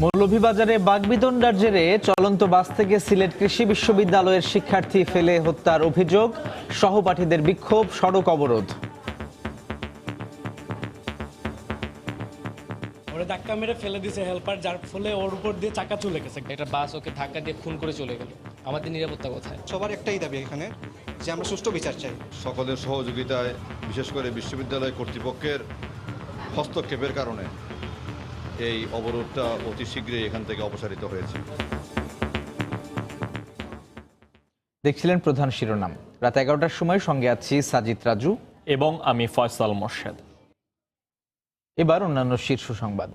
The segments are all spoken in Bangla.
মৌলভীবাজারে বাগবিতণ্ডার জেরে চলন্ত বাস থেকে সিলেট কৃষি বিশ্ববিদ্যালয়ের শিক্ষার্থী ফেলে হত্যার অভিযোগ, সহপাঠীদের বিক্ষোভ, সড়ক অবরোধ। ধাক্কা মেরে ফেলে দিয়েছে হেল্পার, যার ফলে ওর উপর দিয়ে চাকা চলে গেছে। একটা বাস ওকে ধাক্কা দিয়ে খুন করে চলে গেল। আমাদের নিরাপত্তা কোথায়? সবার একটাই দাবি এখানে যে আমরা সুষ্ঠু বিচার চাই। সকলের সহযোগিতায়, বিশেষ করে বিশ্ববিদ্যালয় কর্তৃপক্ষের হস্তক্ষেপের কারণে এই অবরোধটা অতি শীঘ্রই এখান থেকে অপসারিত হয়েছে। দেখছিলেন প্রধান শিরোনাম। রাত 11টার সময় সঙ্গে আছি সাজিদ রাজু এবং আমি ফয়সাল মোর্শেদ। এবার অন্যান্য শীর্ষ সংবাদ।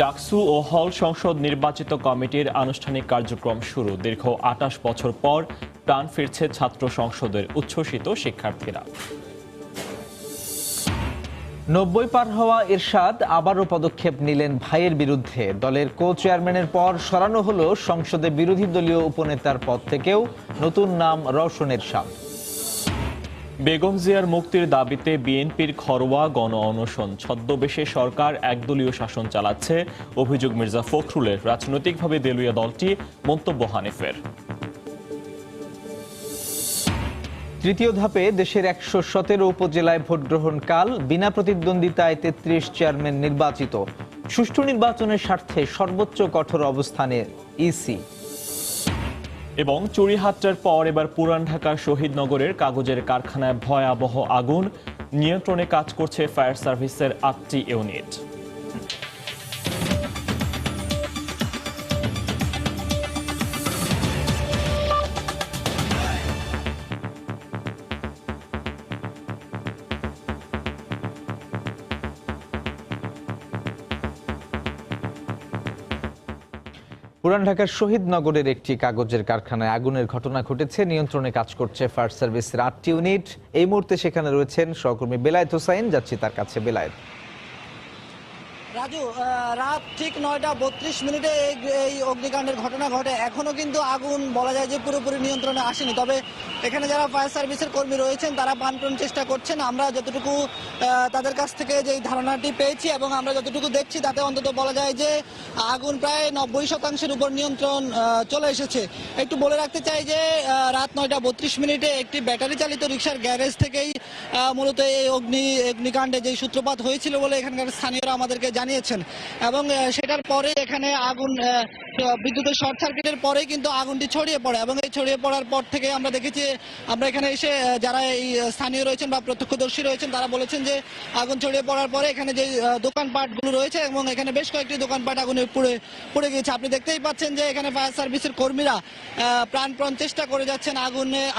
ডাকসু ও হল সংসদ নির্বাচিত কমিটির আনুষ্ঠানিক কার্যক্রম শুরু। দীর্ঘ 28 বছর পর প্রাণ ফিরছে ছাত্র সংসদের উচ্ছ্বসিত শিক্ষার্থীরা। 90 পার হওয়া এরশাদ আবারও পদক্ষেপ নিলেন ভাইয়ের বিরুদ্ধে। দলের কো চেয়ারম্যানের পর সরানো হলো সংসদে বিরোধী দলীয় উপনেতার পদ থেকেও। নতুন নাম রওশন এরশাদ। বেগম জিয়ার মুক্তির দাবিতে বিএনপির ঘরোয়া গণ অনশন। ছদ্মবেশে সরকার একদলীয় শাসন চালাচ্ছে অভিযোগ মির্জা ফখরুলের। রাজনৈতিকভাবে দেলুয়া দলটি, মন্তব্য হানিফের। তৃতীয় ধাপে দেশের 117 উপজেলায় ভোট গ্রহণ কাল। বিনা প্রতিদ্বন্দ্বিতায় 33 চেয়ারম্যান নির্বাচিত। সুষ্ঠু নির্বাচনের স্বার্থে সর্বোচ্চ কঠোর অবস্থানে ইসি। এবং চুরিহাট্টার পর এবার পুরান ঢাকার শহীদনগরের কাগজের কারখানায় ভয়াবহ আগুন। নিয়ন্ত্রণে কাজ করছে ফায়ার সার্ভিসের 8টি ইউনিট। পুরান ঢাকার শহীদনগরের একটি কাগজের কারখানায় আগুনের ঘটনা ঘটেছে। নিয়ন্ত্রণে কাজ করছে ফায়ার সার্ভিসের 8টি ইউনিট। এই মুহূর্তে সেখানে রয়েছেন সহকর্মী বেলায়েত হোসাইন। যাচ্ছি তার কাছে। বেলায়েত। রাজু, রাত ঠিক 9:32 এই অগ্নিকাণ্ডের ঘটনা ঘটে। এখনো কিন্তু আগুন বলা যায় যে পুরোপুরি নিয়ন্ত্রণে আসেনি। তবে এখানে যারা ফায়ার সার্ভিসের কর্মী রয়েছেন তারা প্রাণপণ চেষ্টা করছেন। আমরা যতটুকু তাদের কাছ থেকে যে ধারণাটি পেয়েছি এবং আমরা যতটুকু দেখছি তাতে অন্তত বলা যায় যে আগুন প্রায় 90% উপর নিয়ন্ত্রণ চলে এসেছে। একটু বলে রাখতে চাই যে রাত 9:32 একটি ব্যাটারি চালিত রিকশার গ্যারেজ থেকেই মূলত এই অগ্নিকাণ্ডে যে সূত্রপাত হয়েছিল বলে এখানকার স্থানীয়রা আমাদেরকে জানিয়েছেন। এবং সেটার পরে এখানে আগুন বিদ্যুতের শর্ট সার্কিটের পরে কিন্তু আগুনটি ছড়িয়ে পড়ে এবং এই ছড়িয়ে পড়ার পর থেকে আমরা দেখেছি, আমরা এখানে এসে যারা এই স্থানীয় রয়েছেন বা প্রত্যক্ষদর্শী রয়েছেন তারা বলেছেন যে আগুন ছড়িয়ে পড়ার পরে এখানে যে দোকানপাটগুলো রয়েছে এবং এখানে বেশ কয়েকটি দোকানপাট আগুনে পুড়ে গিয়েছে। আপনি দেখতেই পাচ্ছেন যে এখানে ফায়ার সার্ভিসের কর্মীরা প্রাণপণ চেষ্টা করে যাচ্ছেন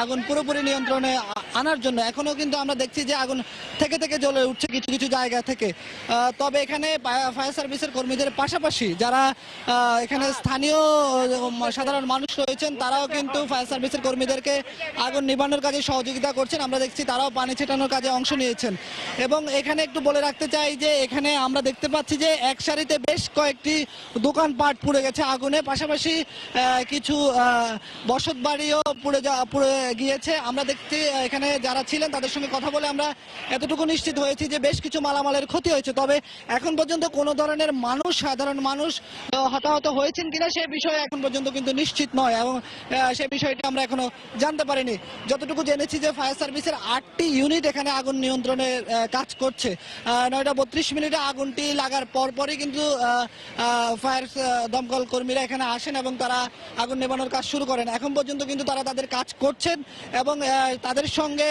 আগুন পুরোপুরি নিয়ন্ত্রণে আনার জন্য। এখনো কিন্তু আমরা দেখছি যে আগুন থেকে থেকে জ্বলে উঠছে কিছু কিছু জায়গা থেকে। তবে এখানে ফায়ার সার্ভিসের কর্মীদের পাশাপাশি যারা এখানে স্থানীয় সাধারণ মানুষ রয়েছেন তারাও কিন্তু ফায়ার সার্ভিসের কর্মীদেরকে আগুন নিভানোর কাজে সহযোগিতা করছেন। আমরা দেখছি তারাও পানি ছেটানোর কাজে অংশ নিয়েছেন। এবং এখানে একটু বলে রাখতে চাই যে এখানে আমরা দেখতে পাচ্ছি যে এক সারিতে বেশ কয়েকটি দোকানপাট পুড়ে গেছে আগুনে, পাশাপাশি কিছু বসত বাড়িও পুড়ে গিয়েছে। আমরা দেখছি এখানে যারা ছিলেন তাদের সঙ্গে কথা বলে আমরা এতটুকু নিশ্চিত হয়েছি যে বেশ কিছু মালামালের ক্ষতি হয়েছে। তবে এখন পর্যন্ত কোনো ধরনের সাধারণ মানুষ হতাহত হয়েছেন কিনা সে বিষয়ে এখন পর্যন্ত কিন্তু নিশ্চিত নয় এবং সে বিষয়টি আমরা এখনো জানতে পারিনি। যতটুকু জেনেছি যে ফায়ার সার্ভিসের 8টি ইউনিট এখানে আগুন নিয়ন্ত্রণে কাজ করছে। 9:32 আগুনটি লাগার পরপরই কিন্তু ফায়ার দমকল কর্মীরা এখানে আসেন এবং তারা আগুন নেভানোর কাজ শুরু করেন। এখন পর্যন্ত কিন্তু তারা তাদের কাজ করছেন এবং তাদের সঙ্গে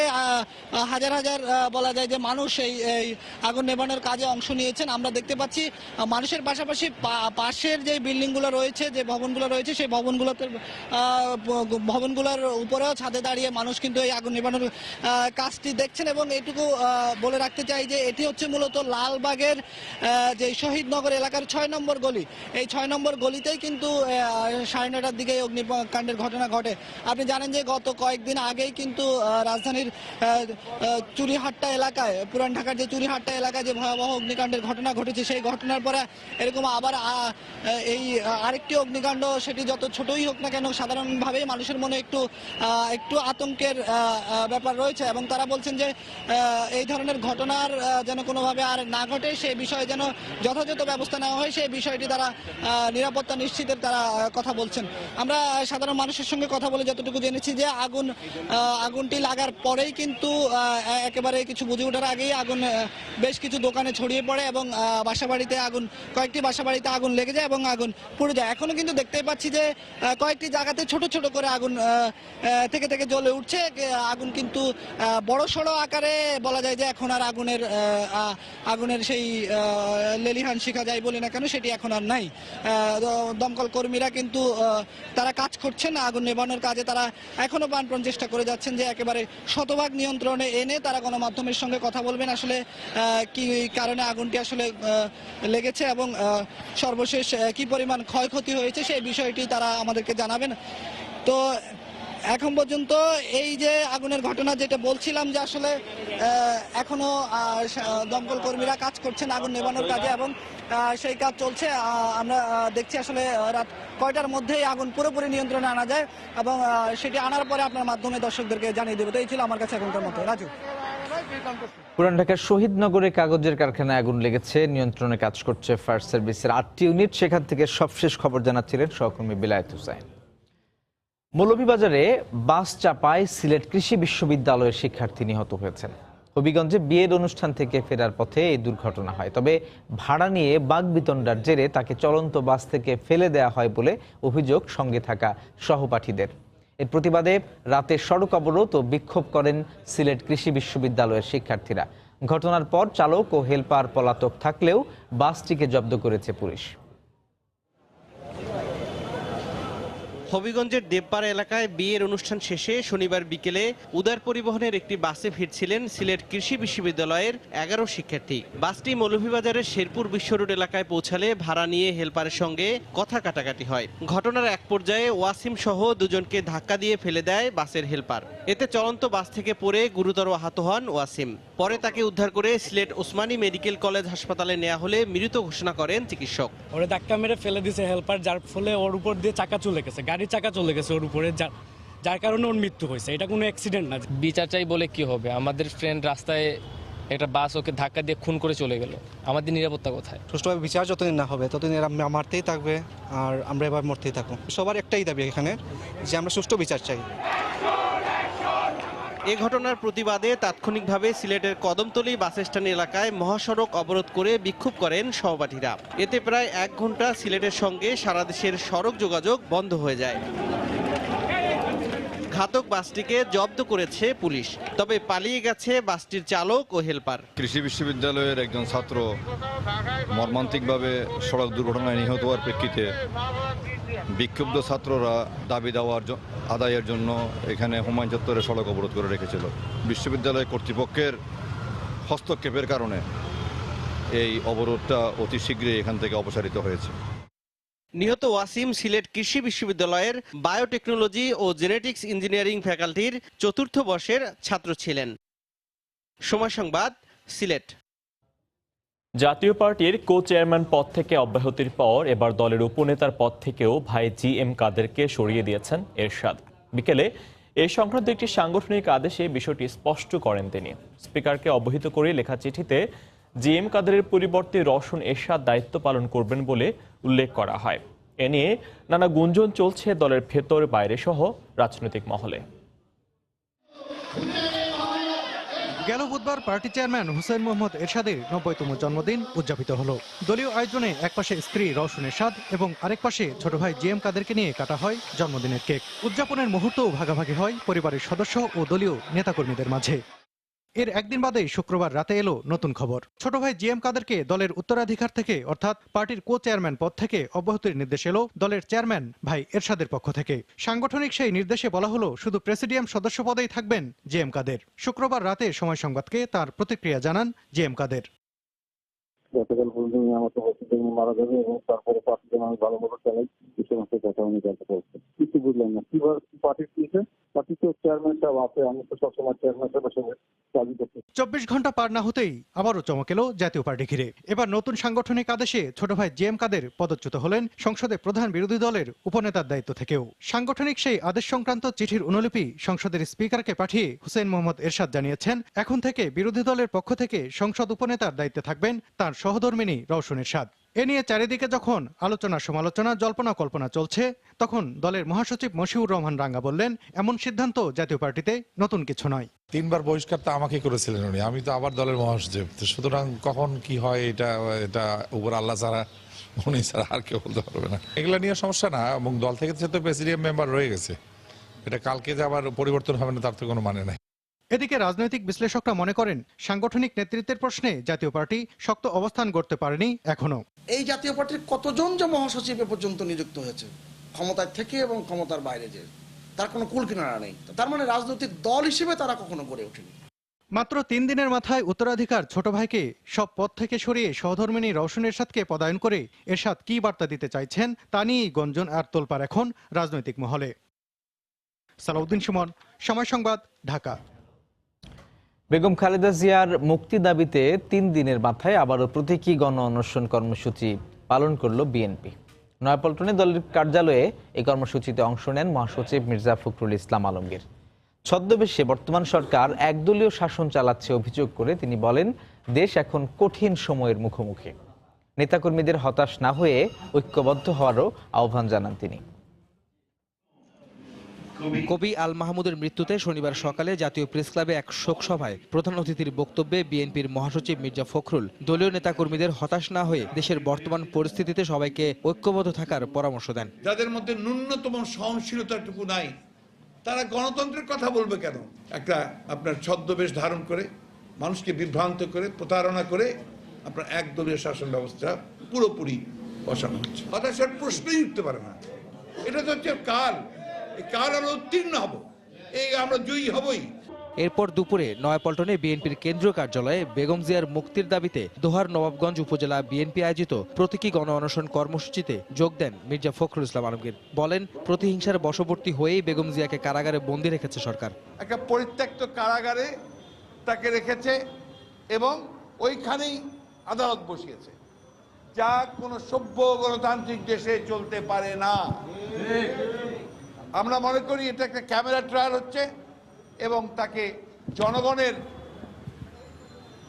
হাজার হাজার বলা যায় যে মানুষ এই আগুন নেভানোর কাজে অংশ নিয়েছেন। আমরা দেখতে পাচ্ছি মানুষের পাশাপাশি পাশের যে বিল্ডিংগুলো রয়েছে, যে ভবনগুলো রয়েছে, সেই ভবনগুলোর উপরেও ছাদে দাঁড়িয়ে মানুষ কিন্তু এই আগুন নেভানোর কাজটি দেখছেন। এবং এটুকু বলে রাখতে চাই যে এটি হচ্ছে মূলত লালবাগের যে শহীদনগর এলাকার 6 নম্বর গলি। এই 6 নম্বর গলিতেই কিন্তু 9:30টার দিকে অগ্নিকাণ্ডের ঘটনা ঘটে। আপনি জানেন যে গত কয়েকদিন আগেই কিন্তু রাজধানীর চুরিহাট্টা এলাকায়, পুরান ঢাকার যে চুরিহাট্টা এলাকায় যে ভয়াবহ অগ্নিকাণ্ডের ঘটনা ঘটেছে, সেই ঘটনার পরে এরকম আবার এই একটি অগ্নিকাণ্ড, সেটি যত ছোটই হোক না কেন, সাধারণভাবেই মানুষের মনে একটু আতঙ্কের ব্যাপার রয়েছে এবং তারা বলছেন যে এই ধরনের ঘটনার যেন কোনোভাবে আর না ঘটে, সেই বিষয়ে যেন যথাযথ ব্যবস্থা নেওয়া হয়, সেই বিষয়টি তারা নিরাপত্তা নিশ্চিতের তারা কথা বলছেন। আমরা সাধারণ মানুষের সঙ্গে কথা বলে যতটুকু জেনেছি যে আগুনটি লাগার পরেই কিন্তু একেবারে কিছু বুঝে ওঠার আগেই আগুন বেশ কিছু দোকানে ছড়িয়ে পড়ে এবং কয়েকটি বাসাবাড়িতে আগুন লেগে যায় এবং আগুন পুড়ে যায়। এখনো কিন্তু দেখতেই পাচ্ছি যে কয়েকটি জায়গাতে ছোট ছোট করে আগুন থেকে থেকে জ্বলে উঠছে। আগুন কিন্তু বড় সড়ো আকারে বলা যায় যে এখন আর আগুনের সেই লেলিহান শিখা যায় বলি না কেন, সেটি এখন আর নাই। দমকল কর্মীরা কিন্তু তারা কাজ করছেন আগুন নেভানোর কাজে, তারা এখনো প্রাণপণ চেষ্টা করে যাচ্ছেন যে একেবারে শতভাগ নিয়ন্ত্রণে এনে তারা গণমাধ্যমের সঙ্গে কথা বলবেন আসলে কি কারণে আগুনটি আসলে লেগেছে এবং সর্বশেষ কি পরিমাণ ক্ষয়ক্ষতি হয়েছে সেই বিষয়টি তারা আমাদেরকে জানাবেন। তো এখন পর্যন্ত এই যে আগুনের ঘটনা যেটা বলছিলাম যে আসলে এখনো দমকল কর্মীরা কাজ করছেন আগুন নেভানোর কাজে এবং সেই কাজ চলছে। আমরা দেখছি আসলে রাত কয়টার মধ্যেই আগুন পুরোপুরি নিয়ন্ত্রণে আনা যায় এবং সেটি আনার পরে আপনার মাধ্যমে দর্শকদেরকে জানিয়ে দেবো। তো এই ছিল আমার কাছে এখনকার মতো। রাজু। পুরান ঢাকার শহীদনগরে কাগজের কারখানায় আগুন লেগেছে, নিয়ন্ত্রণে কাজ করছে ফায়ার সার্ভিসের 8টি ইউনিট। সেখান থেকে সবশেষ খবর জানাচ্ছিলেন সহকর্মী বিলায়েত হোসেন। মৌলভীবাজারে বাস চাপায় সিলেট কৃষি বিশ্ববিদ্যালয়ের শিক্ষার্থী নিহত হয়েছেন। হবিগঞ্জে বিয়ের অনুষ্ঠান থেকে ফেরার পথে এই দুর্ঘটনা হয়। তবে ভাড়া নিয়ে বাকবিতণ্ডার জেরে তাকে চলন্ত বাস থেকে ফেলে দেওয়া হয় বলে অভিযোগ সঙ্গে থাকা সহপাঠীদের। এর প্রতিবাদে রাতে সড়ক অবরোধ ও বিক্ষোভ করেন সিলেট কৃষি বিশ্ববিদ্যালয়ের শিক্ষার্থীরা। ঘটনার পর চালক ও হেলপার পলাতক থাকলেও বাসটিকে জব্দ করেছে পুলিশ। হবিগঞ্জের দেবপাড়া এলাকায় বিয়ের অনুষ্ঠান শেষে শনিবার বিকেলে উদার পরিবহনের একটি বাসে ভিড়ছিলেন সিলেট কৃষি বিশ্ববিদ্যালয়ের 11 শিক্ষার্থী। বাসটি মৌলভীবাজারের শেরপুর বিশ্ব রোড এলাকায় পৌঁছালে ভাড়া নিয়ে হেলপারের সঙ্গে কথা কাটাকাটি হয়। ঘটনার এক পর্যায়ে ওয়াসিম সহ দুজনকে ধাক্কা দিয়ে ফেলে দেয় বাসের হেলপার। এতে চলন্ত বাস থেকে পড়ে গুরুতর আহত হন ওয়াসিম। পরে তাকে উদ্ধার করে সিলেট ওসমানী মেডিকেল কলেজ হাসপাতালে নেওয়া হলে মৃত ঘোষণা করেন চিকিৎসক। ওরে ধাক্কা মেরে ফেলে দিয়েছে হেল্পার, যার ফলে ওর উপর দিয়ে চাকা চলে গেছে, গাড়ির চাকা চলে গেছে ওর উপরে, যার কারণে ওর মৃত্যু হয়েছে। এটা কোনো অ্যাক্সিডেন্ট না। বিচার চাই বলে কি হবে? আমাদের ফ্রেন্ড রাস্তায় একটা বাস ওকে ধাক্কা দিয়ে খুন করে চলে গেল, আমাদের নিরাপত্তা কোথায়? সুষ্ঠুভাবে বিচার যতদিন না হবে ততদিন এরা মারতেই থাকবে আর আমরা এবার মরতেই থাকবো। সবার একটাই দাবি এখানে যে আমরা সুষ্ঠু বিচার চাই। এ ঘটনার প্রতিবাদে তাৎক্ষণিকভাবে সিলেটের কদমতলী বাস স্ট্যান্ড এলাকায় মহাসড়ক অবরোধ করে বিক্ষোভ করেন সহপাঠীরা। এতে প্রায় 1 ঘন্টা সিলেটের সঙ্গে সারা দেশের সড়ক যোগাযোগ বন্ধ হয়ে যায়। ঘাতক বাসটিকে জব্দ করেছে পুলিশ, তবে পালিয়ে গেছে বাসটির চালক ও হেলপার। কৃষি বিশ্ববিদ্যালয়ের একজন ছাত্র মর্মান্তিকভাবে সড়ক দুর্ঘটনায় নিহত হওয়ার প্রেক্ষিতে বিক্ষুব্ধ ছাত্ররা দাবি দেওয়ার আদায়ের জন্য এখানে হুমায়ুন চত্বরে সড়ক অবরোধ করে রেখেছিল। বিশ্ববিদ্যালয় কর্তৃপক্ষের হস্তক্ষেপের কারণে এই অবরোধটা অতি শীঘ্রই এখান থেকে অপসারিত হয়েছে। নিহত ওয়াসিম সিলেট কৃষি বিশ্ববিদ্যালয়ের বায়োটেকনোলজি ও জেনেটিক্স ইঞ্জিনিয়ারিং ফ্যাকাল্টির 4র্থ বর্ষের ছাত্র ছিলেন। সময় সংবাদ, সিলেট। জাতীয় পার্টির কো চেয়ারম্যান পদ থেকে অব্যাহতির পর এবার দলের উপনেতার পদ থেকেও ভাই GM কাদেরকে সরিয়ে দিয়েছেন এরশাদ। বিকেলে এ সংক্রান্ত একটি সাংগঠনিক আদেশে বিষয়টি স্পষ্ট করেন তিনি। স্পিকারকে অবহিত করে লেখা চিঠিতে GM কাদেরের পরিবর্তে রওশন এরশাদ দায়িত্ব পালন করবেন বলে উল্লেখ করা হয়। এ নিয়ে নানা গুঞ্জন চলছে দলের ভেতর বাইরে সহ রাজনৈতিক মহলে। গেল বুধবার পার্টি চেয়ারম্যান হুসেইন মোহাম্মদ এরশাদের 90তম জন্মদিন উদযাপিত হলো। দলীয় আয়োজনে একপাশে স্ত্রী রওশন এরশাদ এবং আরেক পাশে ছোট ভাই GM কাদেরকে নিয়ে কাটা হয় জন্মদিনের কেক। উদযাপনের মুহূর্তও ভাগাভাগি হয় পরিবারের সদস্য ও দলীয় নেতাকর্মীদের মাঝে। এর একদিন বাদেই শুক্রবার রাতে এলো নতুন খবর। ছোট ভাই GM কাদেরকে দলের উত্তরাধিকার থেকে অর্থাৎ পার্টির কো চেয়ারম্যান পদ থেকে অব্যাহতির নির্দেশ এলো দলের চেয়ারম্যান ভাই এরশাদের পক্ষ থেকে। সাংগঠনিক সেই নির্দেশে বলা হলো শুধু প্রেসিডিয়াম সদস্য পদেই থাকবেন GM কাদের। শুক্রবার রাতে সময় সংবাদকে তার প্রতিক্রিয়া জানান GM কাদের। গতকাল পর্যন্ত আমার তো মারা যাবে এবং তারপরে পার্টিতে আমি ভালো মতো চালাই এই সমস্ত কথা উনি জানতে পারছেন। কিছু বুঝলাম না কিভাবে পার্টির কি পার্টি তো চেয়ারম্যান সাহেব আছে, আমি তো সবসময় চেয়ারম্যান সাহেবের সঙ্গে কাজই করতে। 24 ঘন্টা পার না হতেই আবারও চমক এলো জাতীয় পার্টি ঘিরে। এবার নতুন সাংগঠনিক আদেশে ছোট ভাই জিএম কাদের পদচ্যুত হলেন সংসদে প্রধান বিরোধী দলের উপনেতার দায়িত্ব থেকেও। সাংগঠনিক সেই আদেশ সংক্রান্ত চিঠির অনুলিপি সংসদের স্পিকারকে পাঠিয়ে হুসেইন মোহাম্মদ এরশাদ জানিয়েছেন, এখন থেকে বিরোধী দলের পক্ষ থেকে সংসদ উপনেতার দায়িত্বে থাকবেন তার সহধর্মিণী রওশন এরশাদ। এ নিয়ে চারিদিকে যখন আলোচনা সমালোচনা জল্পনা কল্পনা চলছে, তখন দলের মহাসচিব মশিউর রহমান রাঙ্গা বললেন, এমন সিদ্ধান্ত জাতীয় পার্টিতে নতুন কিছু নয়। 3 বার বহিষ্কার তো আমাকে করেছিলেন উনি, আমি তো আবার দলের মহাসচিব। সুতরাং কখন কি হয় এটা উপর আল্লাহ ছাড়া, উনি ছাড়া আর কেউ বলতে পারবে না। এগুলো নিয়ে সমস্যা না, এবং দল থেকে তো প্রেসিডিয়াম মেম্বার রয়ে গেছে, এটা কালকে যে আবার পরিবর্তন হবে না তার তো কোনো মানে নাই। এদিকে রাজনৈতিক বিশ্লেষকরা মনে করেন, সাংগঠনিক নেতৃত্বের প্রশ্নে জাতীয় পার্টি শক্ত অবস্থান করতে পারেনি এখনো। এই জাতীয় পার্টির কতজন যে মহাসচিব এ পর্যন্ত নিযুক্ত হয়েছে ক্ষমতার থেকে এবং ক্ষমতার বাইরে, যে তার কোনো কুল কিনারা নেই, তার মানে রাজনৈতিক দল হিসেবে তারা কখনো গড়ে ওঠেনি। মাত্র 3 দিনের মাথায় উত্তরাধিকার ছোট ভাইকে সব পদ থেকে সরিয়ে সহধর্মিণী রওশন এরশাদকে পদায়ন করে এরশাদ কি বার্তা দিতে চাইছেন তা নিয়েই গঞ্জন আর তোলপাড় এখন রাজনৈতিক মহলে। সালাউদ্দিন সুমন, সময় সংবাদ, ঢাকা। বেগম খালেদা জিয়ার মুক্তি দাবিতে 3 দিনের মাথায় আবারও প্রতীকী গণ অনশন কর্মসূচি পালন করল বিএনপি। নয়াপল্টনে দলের কার্যালয়ে এই কর্মসূচিতে অংশ নেন মহাসচিব মির্জা ফখরুল ইসলাম আলমগীর। ছদ্মবেশে বর্তমান সরকার একদলীয় শাসন চালাচ্ছে অভিযোগ করে তিনি বলেন, দেশ এখন কঠিন সময়ের মুখোমুখি। নেতাকর্মীদের হতাশ না হয়ে ঐক্যবদ্ধ হওয়ারও আহ্বান জানান তিনি। কবি আল মাহমুদের মৃত্যুতে শনিবার সকালে জাতীয় প্রেস ক্লাবে এক শোক সভায় প্রধান অতিথির বক্তব্যে বিএনপির মহাসচিব মির্জা ফখরুল দলীয় নেতাকর্মীদের হতাশ না হয়ে দেশের বর্তমান পরিস্থিতিতে সবাইকে ঐক্যবদ্ধ থাকার পরামর্শ দেন। যাদের মধ্যে ন্যূনতম সহনশীলতাটুকু নাই, তারা গণতন্ত্রের কথা বলবে কেন? একটা আপনার ছদ্মবেশ ধারণ করে, মানুষকে বিভ্রান্ত করে, প্রতারণা করে আপনার একদলীয় শাসন ব্যবস্থা পুরোপুরি বসানো হচ্ছে। হতাশার প্রশ্নই উঠতে পারে না। এটা তো হচ্ছে কাল, এই কাল আমরা উত্তীর্ণ হব, এই আমরা জয়ী হবই। এরপর দুপুরে নয়াপল্টনে বিএনপির কেন্দ্রীয় কার্যালয়ে বেগম জিয়ার মুক্তির দাবিতে দোহার নবাবগঞ্জ উপজেলা বিএনপি আয়োজিত প্রতীকী গণ অনশন কর্মসূচিতে যোগ দেন মির্জা ফখরুল ইসলাম আলমগীর। বলেন, প্রতিহিংসার বশবর্তী হয়েই বেগম জিয়াকে কারাগারে বন্দী রেখেছে সরকার। একটা পরিত্যক্ত কারাগারে তাকে রেখেছে এবং ওইখানেই আদালত বসিয়েছে, যা কোনো সভ্য গণতান্ত্রিক দেশে চলতে পারে না। আমরা মনে করি এটা একটা ক্যামেরা ট্রায়াল হচ্ছে এবং তাকে জনগণের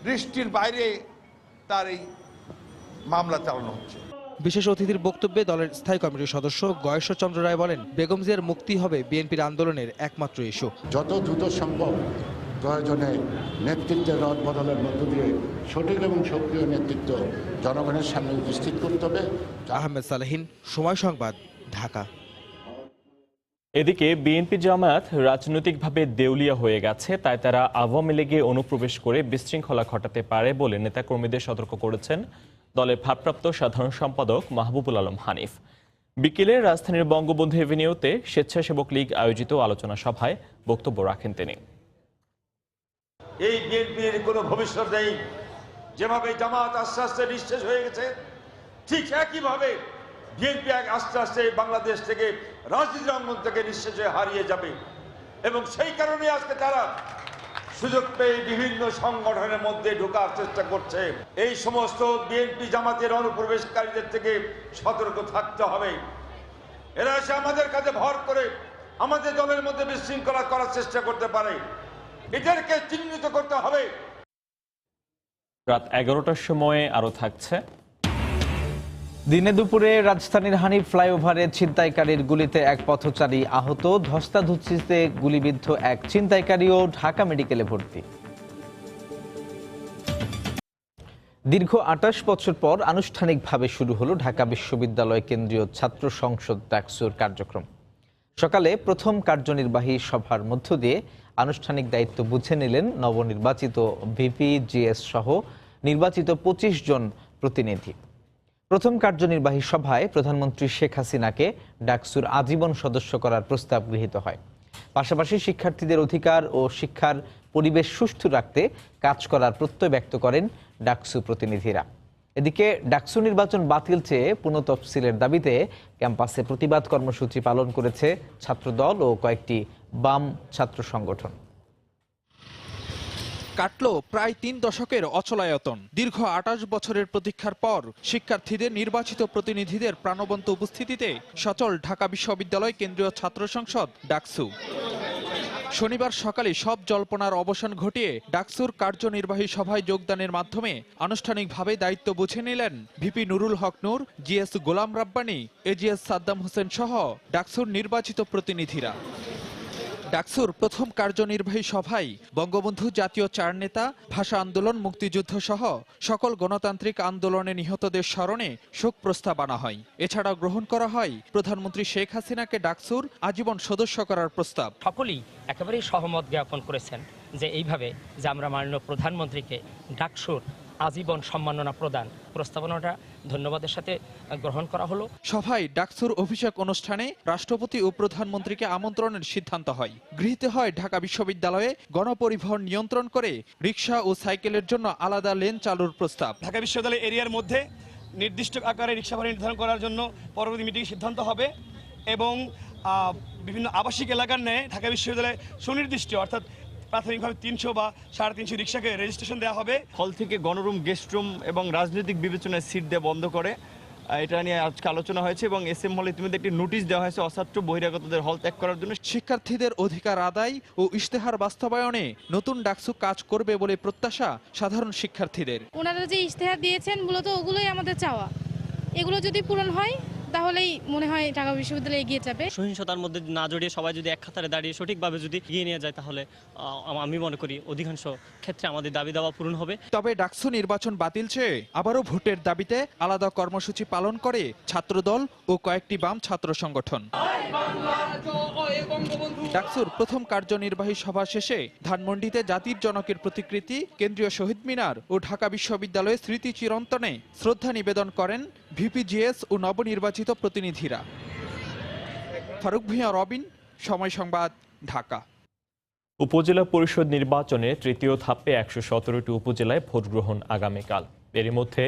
দৃষ্টির বাইরে তার এই মামলা চালানো হচ্ছে। বিশেষ অতিথির বক্তব্যে দলের স্থায়ী কমিটির সদস্য গয়েশ্বর চন্দ্র রায় বলেন, বেগম জিয়ার মুক্তি হবে বিএনপির আন্দোলনের একমাত্র ইস্যু। যত দ্রুত সম্ভব প্রয়োজনে নেতৃত্বের রদ বদলের মধ্য দিয়ে সঠিক এবং সক্রিয় নেতৃত্ব জনগণের সামনে উপস্থিত করতে হবে। আহমেদ সালেহিন, সময় সংবাদ, ঢাকা। এদিকে বিএনপি জামায়াত রাজনৈতিকভাবে দেউলিয়া হয়ে গেছে, তাই তারা আওয়ামী লীগে অনুপ্রবেশ করে বিশৃঙ্খলা ঘটাতে পারে বলে নেতাকর্মীদের সতর্ক করেছেন দলের ভারপ্রাপ্ত সাধারণ সম্পাদক মাহবুবুল আলম হানিফ। বিকেলে রাজধানীর বঙ্গবন্ধু এভিনিউতে স্বেচ্ছাসেবক লীগ আয়োজিত আলোচনা সভায় বক্তব্য রাখেন তিনি। এই বিএনপির কোনো ভবিষ্যৎ নেই। যেভাবে জামাত আস্তে আস্তে নিঃশেষ হয়ে গেছে, ঠিক একইভাবে বিএনপি আস্তে আস্তে বাংলাদেশ থেকে রাজনীতির অঙ্গন থেকে নিঃশেষ হয়ে হারিয়ে যাবে। এবং সেই কারণে আজকে তারা সুযোগ পেয়ে বিভিন্ন সংগঠনের মধ্যে ঢোকার চেষ্টা করছে। এই সমস্ত বিএনপি জামাতের অনুপ্রবেশকারীদের থেকে সতর্ক থাকতে হবে। এরা এসে আমাদের কাছে ভর করে আমাদের দলের মধ্যে বিশৃঙ্খলা করার চেষ্টা করতে পারে, এদেরকে চিহ্নিত করতে হবে। রাত 11টার সময়ে আরো থাকছে। দিনে দুপুরে রাজধানীর হানিফ ফ্লাইওভারে ছিনতাইকারীর গুলিতে এক পথচারী আহত, ধস্তাধস্তিতে গুলিবিদ্ধ এক ছিনতাইকারীও ঢাকা মেডিকেলে ভর্তি। দীর্ঘ 28 বছর পর আনুষ্ঠানিকভাবে শুরু হলো ঢাকা বিশ্ববিদ্যালয় কেন্দ্রীয় ছাত্র সংসদ ডাকসুর কার্যক্রম। সকালে প্রথম কার্যনির্বাহী সভার মধ্য দিয়ে আনুষ্ঠানিক দায়িত্ব বুঝে নিলেন নবনির্বাচিত ভিপি, জিএস সহ নির্বাচিত 25 জন প্রতিনিধি। প্রথম কার্যনির্বাহী সভায় প্রধানমন্ত্রী শেখ হাসিনাকে ডাকসুর আজীবন সদস্য করার প্রস্তাব গৃহীত হয়। পাশাপাশি শিক্ষার্থীদের অধিকার ও শিক্ষার পরিবেশ সুষ্ঠু রাখতে কাজ করার প্রত্যয় ব্যক্ত করেন ডাকসু প্রতিনিধিরা। এদিকে ডাকসু নির্বাচন বাতিল চেয়ে পুনঃতফসিলের দাবিতে ক্যাম্পাসে প্রতিবাদ কর্মসূচি পালন করেছে ছাত্রদল ও কয়েকটি বাম ছাত্র সংগঠন। কাটল প্রায় 3 দশকের অচলায়তন। দীর্ঘ 28 বছরের প্রতীক্ষার পর শিক্ষার্থীদের নির্বাচিত প্রতিনিধিদের প্রাণবন্ত উপস্থিতিতে সচল ঢাকা বিশ্ববিদ্যালয় কেন্দ্রীয় ছাত্র সংসদ ডাকসু। শনিবার সকালে সব জল্পনার অবসান ঘটিয়ে ডাকসুর কার্যনির্বাহী সভায় যোগদানের মাধ্যমে আনুষ্ঠানিকভাবে দায়িত্ব বুঝে নিলেন ভিপি নুরুল হক নূর, জিএস গোলাম রাব্বানী, এজিএস সাদ্দাম হোসেন সহ ডাকসুর নির্বাচিত প্রতিনিধিরা। ডাকসুর প্রথম কার্যনির্বাহী সভায় বঙ্গবন্ধু জাতীয় চার নেতা, ভাষা আন্দোলন, মুক্তিযুদ্ধ সহ সকল গণতান্ত্রিক আন্দোলনে নিহতদের স্মরণে শোক প্রস্তাব আনা হয়। এছাড়াও গ্রহণ করা হয় প্রধানমন্ত্রী শেখ হাসিনাকে ডাকসুর আজীবন সদস্য করার প্রস্তাব। সকলেই একেবারেই সহমত জ্ঞাপন করেছেন যে এইভাবে যে আমরা মাননীয় প্রধানমন্ত্রীকে ডাকসুর আজীবন সম্মাননা প্রদান প্রস্তাবনাটা ধন্যবাদের সাথে গ্রহণ করা হলো। সভায় ডাকসুর অভিষেক অনুষ্ঠানে রাষ্ট্রপতি ও প্রধানমন্ত্রীকে আমন্ত্রণের সিদ্ধান্ত হয়। গৃহীত হয় ঢাকা বিশ্ববিদ্যালয়ে গণপরিবহন নিয়ন্ত্রণ করে রিকশা ও সাইকেলের জন্য আলাদা লেন চালুর প্রস্তাব। ঢাকা বিশ্ববিদ্যালয় এরিয়ার মধ্যে নির্দিষ্ট আকারে রিক্সা ভাড়া নির্ধারণ করার জন্য পরবর্তী মিটিং সিদ্ধান্ত হবে এবং বিভিন্ন আবাসিক এলাকার ন্যায় ঢাকা বিশ্ববিদ্যালয়ে সুনির্দিষ্ট অর্থাৎ প্রাথমিকভাবে 300 বা 350 রিক্সাকে রেজিস্ট্রেশন দেওয়া হবে। হল থেকে গণরুম, গেস্ট রুম এবং রাজনৈতিক বিবেচনায় সিট দেওয়া বন্ধ করে এটা নিয়ে আজকে আলোচনা হয়েছে এবং এসএম হলে ইতিমধ্যে একটি নোটিশ দেওয়া হয়েছে অছাত্র বহিরাগতদের হল ত্যাগ করার জন্য। শিক্ষার্থীদের অধিকার আদায় ও ইশতেহার বাস্তবায়নে নতুন ডাকসু কাজ করবে বলে প্রত্যাশা সাধারণ শিক্ষার্থীদের। ওনারা যে ইশতেহার দিয়েছেন মূলত ওগুলোই আমাদের চাওয়া, এগুলো যদি পূরণ হয় তাহলেই মনে হয় ঢাকা বিশ্ববিদ্যালয় এগিয়ে যাবে। সহিংসতার মধ্যে না জড়িয়ে সবাই যদি এক কাতারে দাঁড়িয়ে সঠিকভাবে যদি এগিয়ে নিয়ে যায় তাহলে আমি মনে করি অধিকাংশ ক্ষেত্রে আমাদের দাবি দাওয়া পূরণ হবে। তবে ডাকসু নির্বাচন বাতিল চেয়ে আবারও ভোটের দাবিতে আলাদা কর্মসূচি পালন করে ছাত্রদল ও কয়েকটি বাম ছাত্র সংগঠন। ডাকসুর প্রথম কার্যনির্বাহী সভা শেষে ধানমন্ডিতে জাতির জনকের প্রতিকৃতি, কেন্দ্রীয় শহীদ মিনার ও ঢাকা বিশ্ববিদ্যালয়ের স্মৃতি চিরন্তনে শ্রদ্ধা নিবেদন করেন ভিপিজিএস ও নবনির্বাচিত প্রতিনিধিরা। ফারুক ভূঁইয়া, রবিন, সময় সংবাদ, ঢাকা। উপজেলা পরিষদ নির্বাচনে তৃতীয় ধাপে 117টি উপজেলায় ভোট গ্রহণ আগামীকাল। এরই মধ্যে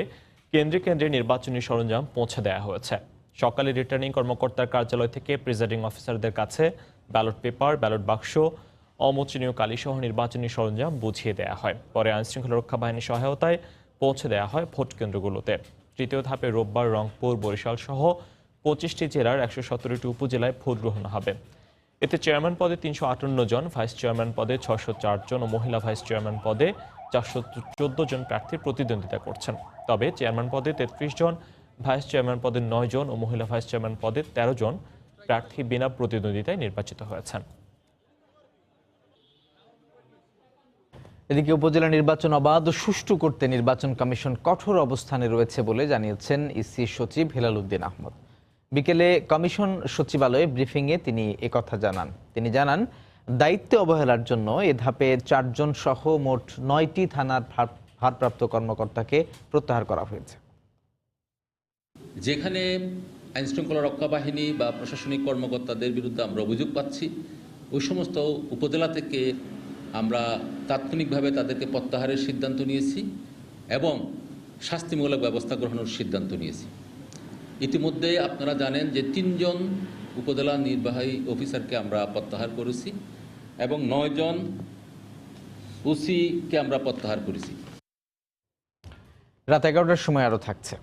কেন্দ্রে কেন্দ্রে নির্বাচনী সরঞ্জাম পৌঁছে দেওয়া হয়েছে। সকালে রিটার্নিং কর্মকর্তার কার্যালয় থেকে প্রিজাইডিং অফিসারদের কাছে ব্যালট পেপার, ব্যালট বাক্স, অমোচনীয় কালিসহ নির্বাচনী সরঞ্জাম বুঝিয়ে দেওয়া হয়। পরে আইনশৃঙ্খলা রক্ষা বাহিনীর সহায়তায় পৌঁছে দেওয়া হয় ভোট কেন্দ্রগুলোতে। তৃতীয় ধাপে রোববার রংপুর, বরিশাল সহ 25টি জেলার 117টি উপজেলায় ভোট গ্রহণ হবে। এতে চেয়ারম্যান পদে 358 জন, ভাইস চেয়ারম্যান পদে 604 জন ও মহিলা ভাইস চেয়ারম্যান পদে 414 জন প্রার্থী প্রতিদ্বন্দ্বিতা করছেন। তবে চেয়ারম্যান পদে 33 জন, ভাইস চেয়ারম্যান পদে 9 জন ও মহিলা ভাইস চেয়ারম্যান পদে 13 জন প্রার্থী বিনা প্রতিদ্বন্দ্বিতায় নির্বাচিত হয়েছেন। এদিকে উপজেলা নির্বাচন অবাধ ও সুষ্ঠু করতে নির্বাচন কমিশন কঠোর অবস্থানে রয়েছে বলে জানিয়েছেন ইসি সচিব হেলাল উদ্দিন আহমদ। বিকেলে কমিশন সচিবালয়ে ব্রিফিংয়ে তিনি একথা জানান। তিনি জানান, দায়িত্বে অবহেলার জন্য এ ধাপে 4 জন সহ মোট 9টি থানার ভারপ্রাপ্ত কর্মকর্তাকে প্রত্যাহার করা হয়েছে। যেখানে আইনশৃঙ্খলা রক্ষা বাহিনী বা প্রশাসনিক কর্মকর্তাদের বিরুদ্ধে আমরা অভিযোগ পাচ্ছি, ওই সমস্ত উপজেলা থেকে আমরা তাৎক্ষণিকভাবে তাদেরকে প্রত্যাহারের সিদ্ধান্ত নিয়েছি এবং শাস্তিমূলক ব্যবস্থা গ্রহণের সিদ্ধান্ত নিয়েছি। ইতিমধ্যে আপনারা জানেন যে 3 জন উপজেলা নির্বাহী অফিসারকে আমরা প্রত্যাহার করেছি এবং 9 জন ওসিকে আমরা প্রত্যাহার করেছি। রাত 11টার সময় আরও থাকছে।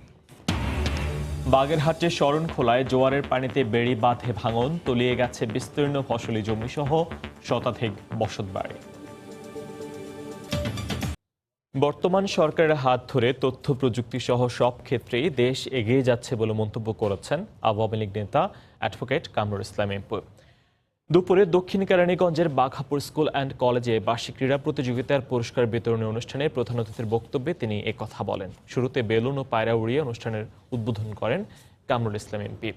বাগেরহাটের শরণখোলায় জোয়ারের পানিতে বেড়ি বাঁধে ভাঙন, তলিয়ে গেছে বিস্তীর্ণ ফসলি জমি সহ শতাধিক বসতবাড়ি। বর্তমান সরকারের হাত ধরে তথ্য প্রযুক্তি সহ সব ক্ষেত্রেই দেশ এগিয়ে যাচ্ছে বলে মন্তব্য করেছেন আওয়ামী লীগ নেতা অ্যাডভোকেট কামরুল ইসলাম এমপি। দুপুরে দক্ষিণ কেরানীগঞ্জের বাঘাপুর স্কুল অ্যান্ড কলেজে বার্ষিক ক্রীড়া প্রতিযোগিতার পুরস্কার বিতরণী অনুষ্ঠানে প্রধান অতিথির বক্তব্যে তিনি একথা বলেন। শুরুতে বেলুন ও পায়রা উড়িয়ে অনুষ্ঠানের উদ্বোধন করেন কামরুল ইসলাম এমপি।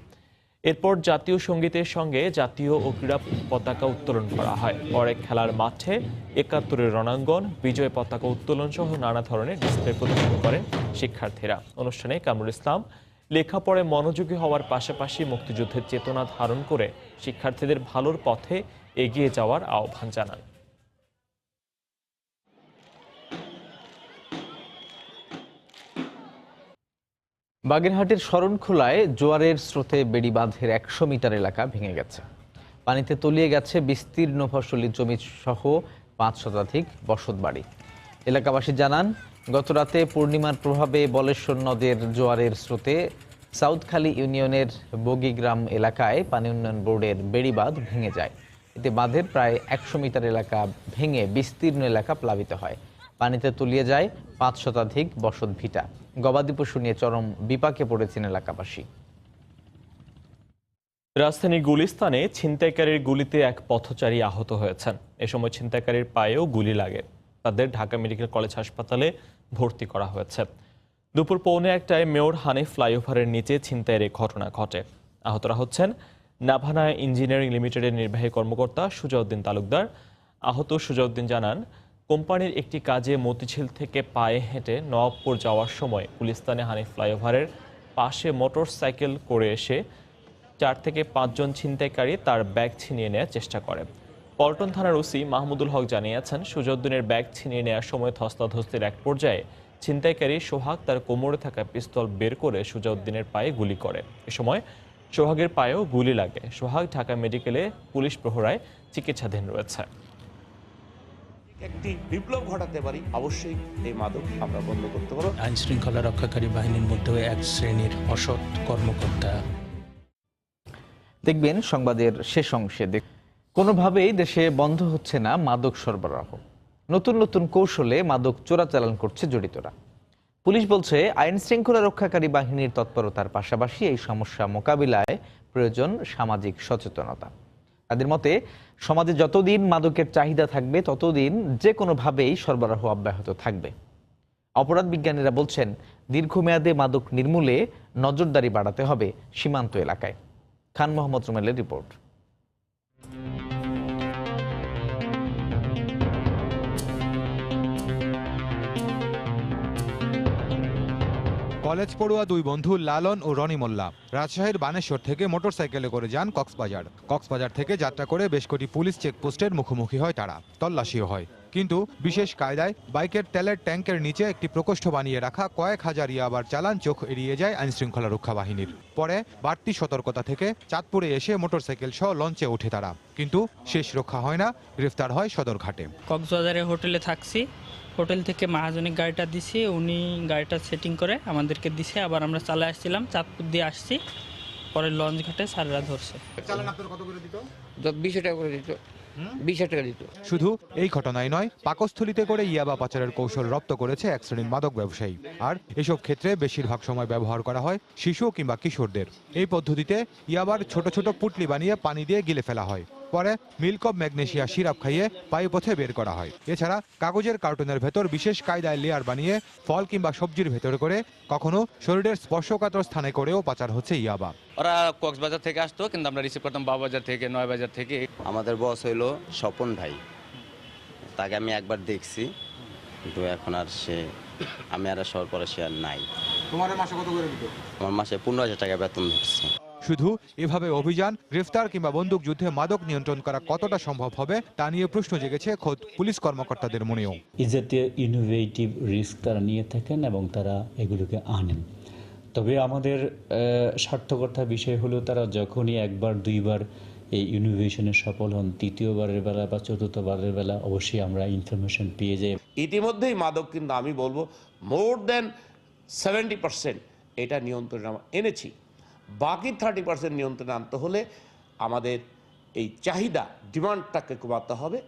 এরপর জাতীয় সঙ্গীতের সঙ্গে জাতীয় ও ক্রীড়া পতাকা উত্তোলন করা হয়। পরে খেলার মাঠে 71-এর রণাঙ্গন, বিজয় পতাকা উত্তোলন সহ নানা ধরনের ডিসপ্লে প্রদর্শন করেন শিক্ষার্থীরা। অনুষ্ঠানে কামরুল ইসলাম লেখাপড়ায় মনোযোগী হওয়ার পাশাপাশি মুক্তিযুদ্ধের চেতনা ধারণ করে শিক্ষার্থীদের ভালোর পথে এগিয়ে যাওয়ার আহ্বান জানান। বাগেরহাটের শরণখোলায় জোয়ারের স্রোতে বেড়িবাঁধের 100 মিটার এলাকা ভেঙে গেছে। পানিতে তলিয়ে গেছে বিস্তীর্ণ ফসলি জমি সহ 5 শতাধিক বসতবাড়ি। এলাকাবাসী জানান, গতরাতে পূর্ণিমার প্রভাবে বলেশ্বর নদের জোয়ারের স্রোতে সাউথখালী ইউনিয়নের বগিগ্রাম এলাকায় পানি উন্নয়ন বোর্ডের বেড়িবাঁধ ভেঙে যায়। এতে বাঁধের প্রায় 100 মিটার এলাকা ভেঙে বিস্তীর্ণ এলাকা প্লাবিত হয়। পানিতে তলিয়ে যায় 5 শতাধিক বসত ভিটা। গবাদি পশু নিয়ে চরম বিপাকে পড়েছেন এলাকাবাসী। রাজধানীর গুলিস্তানে ছিনতাইকারীর গুলিতে এক পথচারী আহত হয়েছেন। এ সময় ছিনতাইকারীর পায়েও গুলি লাগে। তাদের ঢাকা মেডিকেল কলেজ হাসপাতালে ভর্তি করা হয়েছে। দুপুর 1:15টায় মেয়র হানিফ ফ্লাইওভারের নিচে ছিনতাইয়ের ঘটনা ঘটে। আহতরা হচ্ছেন নাভানা ইঞ্জিনিয়ারিং লিমিটেডের নির্বাহী কর্মকর্তা সুজাউদ্দিন তালুকদার। আহত সুজাউদ্দিন জানান, কোম্পানির একটি কাজে মতিঝিল থেকে পায়ে হেঁটে নওয়াবপুর যাওয়ার সময় গুলিস্তানে হানিফ ফ্লাইওভারের পাশে মোটর সাইকেল করে এসে 4 থেকে 5 জন ছিনতাইকারী তার ব্যাগ ছিনিয়ে নেওয়ার চেষ্টা করে। পল্টন থানার ওসি মাহমুদুল হক জানিয়েছেন, সুজাউদ্দিনের ব্যাগ ছিনিয়ে নেওয়ার সময় ধস্তাধস্তির এক পর্যায়ে ছিনতাইকারী সোহাগ তার কোমরে থাকা পিস্তল বের করে সুজাউদ্দিনের পায়ে গুলি করে। এ সময় সোহাগের পায়েও গুলি লাগে। সোহাগ ঢাকা মেডিকেলে পুলিশ প্রহরায় চিকিৎসাধীন রয়েছে। একটি বিপ্লব ঘটাতে পারি, অবশ্যই এই মাদক আমরা বন্ধ করতে পারব। আইন শৃঙ্খলা রক্ষাকারী বাহিনীর মধ্যেও এক শ্রেণীর অসৎ কর্মকর্তা। দেখবেন সংবাদের শেষ অংশে, কোনোভাবেই দেশে বন্ধ হচ্ছে না মাদক সরবরাহ। নতুন নতুন কৌশলে মাদক চোরাচালান করছে জড়িতরা। পুলিশ বলছে, আইন শৃঙ্খলা রক্ষাকারী বাহিনীর তৎপরতার পাশাপাশি এই সমস্যা মোকাবিলায় প্রয়োজন সামাজিক সচেতনতা। তাদের মতে, সমাজে যতদিন মাদকের চাহিদা থাকবে ততদিন যে কোনোভাবেই সরবরাহ অব্যাহত থাকবে। অপরাধ বিজ্ঞানীরা বলছেন, দীর্ঘমেয়াদে মাদক নির্মূলে নজরদারি বাড়াতে হবে সীমান্ত এলাকায়। খান মোহাম্মদ রুমেলের রিপোর্ট। কলেজ পড়ুয়া দুই বন্ধু লালন ও রনি মোল্লা রাজশাহীর বানেশ্বর থেকে মোটরসাইকেলে করে যান কক্সবাজার থেকে যাত্রা করে বেশ কটি পুলিশ চেকপোস্টের মুখোমুখি হয় তারা, তল্লাশিও হয়। কিন্তু বিশেষ কায়দায় বাইকের তেলের ট্যাঙ্কের নিচে একটি প্রকোষ্ঠ বানিয়ে রাখা কয়েক হাজার ইয়াবার চালান চোখ এড়িয়ে যায় আইন শৃঙ্খলা রক্ষা বাহিনীর। পরে বাড়তি সতর্কতা থেকে চাঁদপুরে এসে মোটরসাইকেল সহ লঞ্চে ওঠে তারা, কিন্তু শেষ রক্ষা হয় না, গ্রেফতার হয় সদরঘাটে। কক্সবাজারে হোটেলে থাকছি, হোটেল থেকে মাহাজনিক গাড়িটা দিছি, উনি গাড়িটা সেটিং করে আমাদেরকে দিছে, আবার আমরা চালে আসছিলাম, চাঁদপুর দিয়ে আসছি, পরে লঞ্চ ঘাটে স্যাররা ধরছে। চালান আপনার কত করে দিত? 20 টাকা করে দিত, 20 টাকা দিত। শুধু এই ঘটনায় নয়, পাকস্থলিতে করে ইয়াবা পাচারের কৌশল রপ্ত করেছে এক শ্রেণীর মাদক ব্যবসায়ী। আর এসব ক্ষেত্রে বেশিরভাগ সময় ব্যবহার করা হয় শিশু কিংবা কিশোরদের। এই পদ্ধতিতে ইয়াবার ছোট ছোট পুটলি বানিয়ে পানি দিয়ে গিলে ফেলা হয়, পরে মিল্ক অব ম্যাগনেসিয়া সিরাপ খাইয়ে বায়ুপথে বের করা হয়। এছাড়া কাগজের কার্টুনের ভেতর বিশেষ কায়দায় লেয়ার বানিয়ে ফল কিংবা সবজির ভেতরে করে, কখনো শরীরের স্পর্শকাতর স্থানে করেও পাচার হচ্ছে ইয়াবা। ওরা কক্সবাজার থেকে আসতো, কিন্তু আমরা রিসিভ করতাম বাবাজার থেকে, নয়বাজার থেকে। আমাদের বস হইলো স্বপন ভাই, তাকে আমি একবার দেখছি, কিন্তু এখন আর আমি আর সর পরে সে আর নাই। তোমার মাসে কত করে দিত? আমার মাসে 15,000 টাকা বেতন ধরছে। শুধু এভাবে অভিযান, গ্রেফতার কিংবা বন্দুক যুদ্ধে মাদক নিয়ন্ত্রণ করা কতটা সম্ভব হবে তা নিয়ে প্রশ্ন জেগেছে খোদ পুলিশ কর্মকর্তাদের মনেও। এই জাতীয় ইনোভেটিভ রিস্ক তারা নিয়ে থাকেন এবং তারা এগুলোকে আনেন। তবে আমাদের সার্থকতার বিষয় হলো, তারা যখনই একবার দুইবার এই ইনোভেশনে সফল হন, তৃতীয়বারের বেলা বা চতুর্থবারের বেলা অবশ্যই আমরা ইনফরমেশন পেয়ে যাই। ইতিমধ্যেই মাদক কিন্তু আমি বলবো মোর দেন 70% এটা নিয়ন্ত্রণে আমরা এনেছি। বাকি 30% নিয়ন্ত্রণে আনতে হলে আমাদের এই চাহিদা, ডিমান্ডটাকে কমাতে হবে।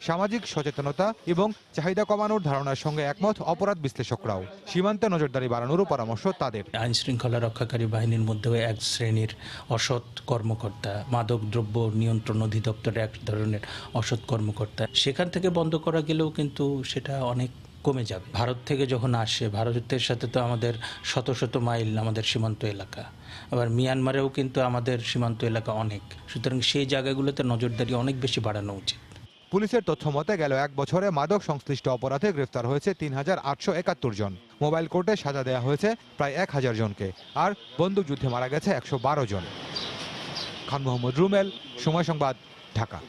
সামাজিক সচেতনতা এবং চাহিদা কমানোর ধারণার সঙ্গে একমত অপরাধ বিশ্লেষকরাও। সীমান্তে নজরদারি বাড়ানোরও পরামর্শ তাদের। আইন শৃঙ্খলা রক্ষাকারী বাহিনীর মধ্যেও এক শ্রেণীর অসৎ কর্মকর্তা, মাদক দ্রব্য নিয়ন্ত্রণ অধিদপ্তরের এক ধরনের অসৎ কর্মকর্তা, সেখান থেকে বন্ধ করা গেলেও কিন্তু সেটা অনেক কমে যাবে। ভারত থেকে যখন আসে, ভারতের সাথে তো আমাদের শত শত মাইল আমাদের সীমান্ত এলাকা, আবার মিয়ানমারেও কিন্তু আমাদের সীমান্ত এলাকা অনেক, সুতরাং সেই জায়গাগুলোতে নজরদারি অনেক বেশি বাড়ানো উচিত। পুলিশের তথ্য মতে গেল এক বছরে মাদক সংশ্লিষ্ট অপরাধে গ্রেফতার হয়েছে 3,871 জন। মোবাইল কোর্টে সাজা দেওয়া হয়েছে প্রায় 1,000 জনকে, আর বন্দুক যুদ্ধে মারা গেছে 112 জন। খান মোহাম্মদ রুমেল, সময় সংবাদ, ঢাকা।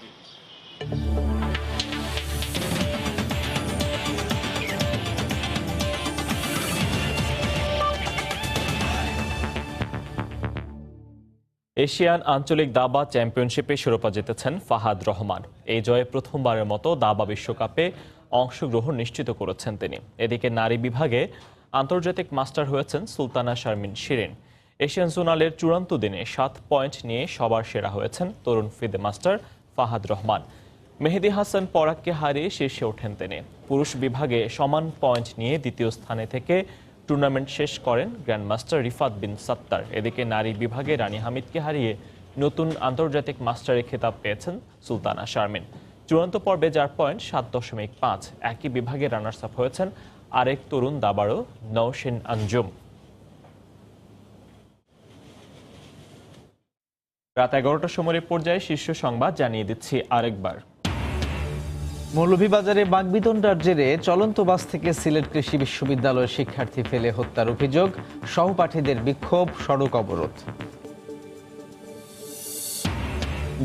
এশিয়ান আঞ্চলিক দাবা চ্যাম্পিয়নশিপে শিরোপা জিতেছেন ফাহাদ রহমান। এই জয়ে প্রথমবারের মতো দাবা বিশ্বকাপে অংশগ্রহণ নিশ্চিত করেছেন তিনি। এদিকে নারী বিভাগে আন্তর্জাতিক মাস্টার হয়েছেন সুলতানা শারমিন শিরিন। এশিয়ান জোনালের চূড়ান্ত দিনে 7 পয়েন্ট নিয়ে সবার সেরা হয়েছেন তরুণ ফিদে মাস্টার ফাহাদ রহমান। মেহেদি হাসান পরাগকে হারিয়ে শীর্ষে ওঠেন তিনি। পুরুষ বিভাগে সমান পয়েন্ট নিয়ে দ্বিতীয় স্থানে থেকে টুর্নামেন্ট শেষ করেন গ্র্যান্ডমাস্টার রিফাত বিন সাত্তার। এদিকে নারী বিভাগে রানী হামিদকে হারিয়ে নতুন আন্তর্জাতিক মাস্টারের খেতাব পেয়েছেন সুলতানা শারমিন। চূড়ান্ত পর্বে যার পয়েন্ট 7.5। একই বিভাগে রানার্স আপ হয়েছেন আরেক তরুণ দাবাড়ো নওশিন আঞ্জুম। রাত 11টার সময়ের পর্যায়ে শীর্ষ সংবাদ জানিয়ে দিচ্ছি আরেকবার। মৌলভীবাজারে বাকবিতণ্ডার জেরে চলন্ত বাস থেকে সিলেট কৃষি বিশ্ববিদ্যালয়ের শিক্ষার্থী ফেলে হত্যার অভিযোগ, সহপাঠীদের বিক্ষোভ, সড়ক অবরোধ।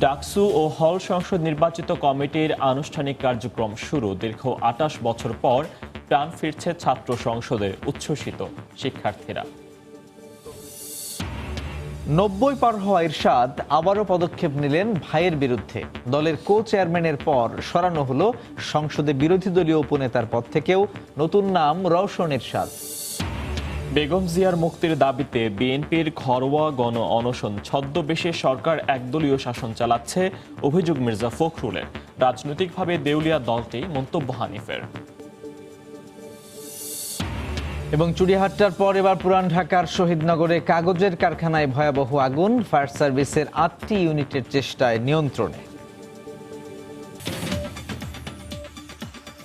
ডাকসু ও হল সংসদ নির্বাচিত কমিটির আনুষ্ঠানিক কার্যক্রম শুরু। দীর্ঘ 28 বছর পর প্রাণ ফিরছে ছাত্র সংসদে, উচ্ছ্বসিত শিক্ষার্থীরা। 90 পার হওয়া ইরশাদ আবারও পদক্ষেপ নিলেন ভাইয়ের বিরুদ্ধে। দলের কো চেয়ারম্যানের পর সরানো হলো সংসদে বিরোধী দলীয় উপনেতার পদ থেকেও। নতুন নাম রওশন এরশাদ। বেগম জিয়ার মুক্তির দাবিতে বিএনপির ঘরোয়া গণ অনশন। ছদ্মবেশে সরকার একদলীয় শাসন চালাচ্ছে, অভিযোগ মির্জা ফখরুলের। রাজনৈতিকভাবে দেউলিয়া দলটি, মন্তব্য হানিফের। এবং চুড়িয়াহাট্টার পর এবার পুরান ঢাকার শহীদনগরে কাগজের কারখানায় ভয়াবহ আগুন। ফায়ার সার্ভিসের 8টি ইউনিটের চেষ্টায় নিয়ন্ত্রণে।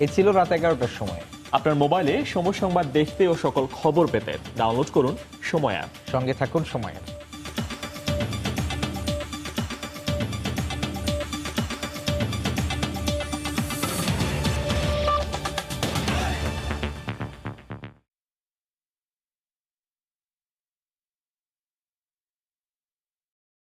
এ ছিল রাত 11টার সময়। আপনার মোবাইলে সময় সংবাদ দেখতে ও সকল খবর পেতে ডাউনলোড করুন সময় অ্যাপ। সঙ্গে থাকুন সময় অ্যাপ।